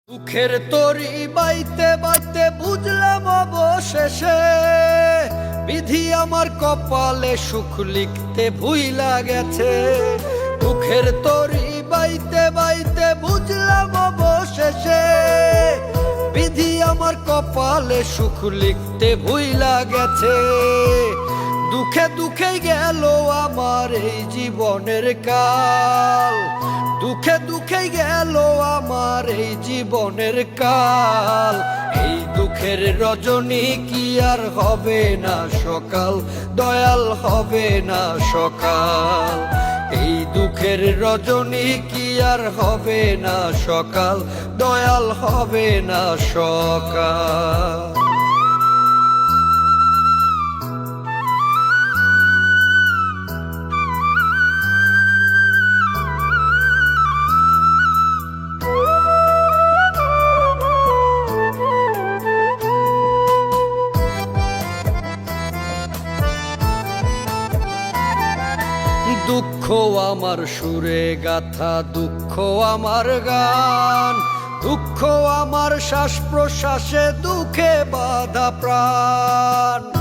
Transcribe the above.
দুঃখের তরি বাইতে বাইতে বুঝলাম অবশেষে বিধি আমার কপালে সুখ লিখতে ভুইলা গেছে। দুঃখের তরি বাইতে বাইতে বুঝলাম অবশেষে বিধি আমার কপালে সুখ লিখতে ভুইলা গেছে। দুঃখে দুঃখে গেল আমার এই জীবনের কাল, দুঃখে দুঃখে গেল আমার এই জীবনের কাল। এই দুঃখের রজনী কি আর হবে না সকাল, দয়াল হবে না সকাল। এই দুঃখের রজনী কি আর হবে না সকাল, দয়াল হবে না সকাল। দুঃখ আমার সুরে গাথা, দুঃখ আমার গান, দুঃখ আমার শ্বাস প্রশ্বাসে, দুঃখে বাঁধা প্রাণ।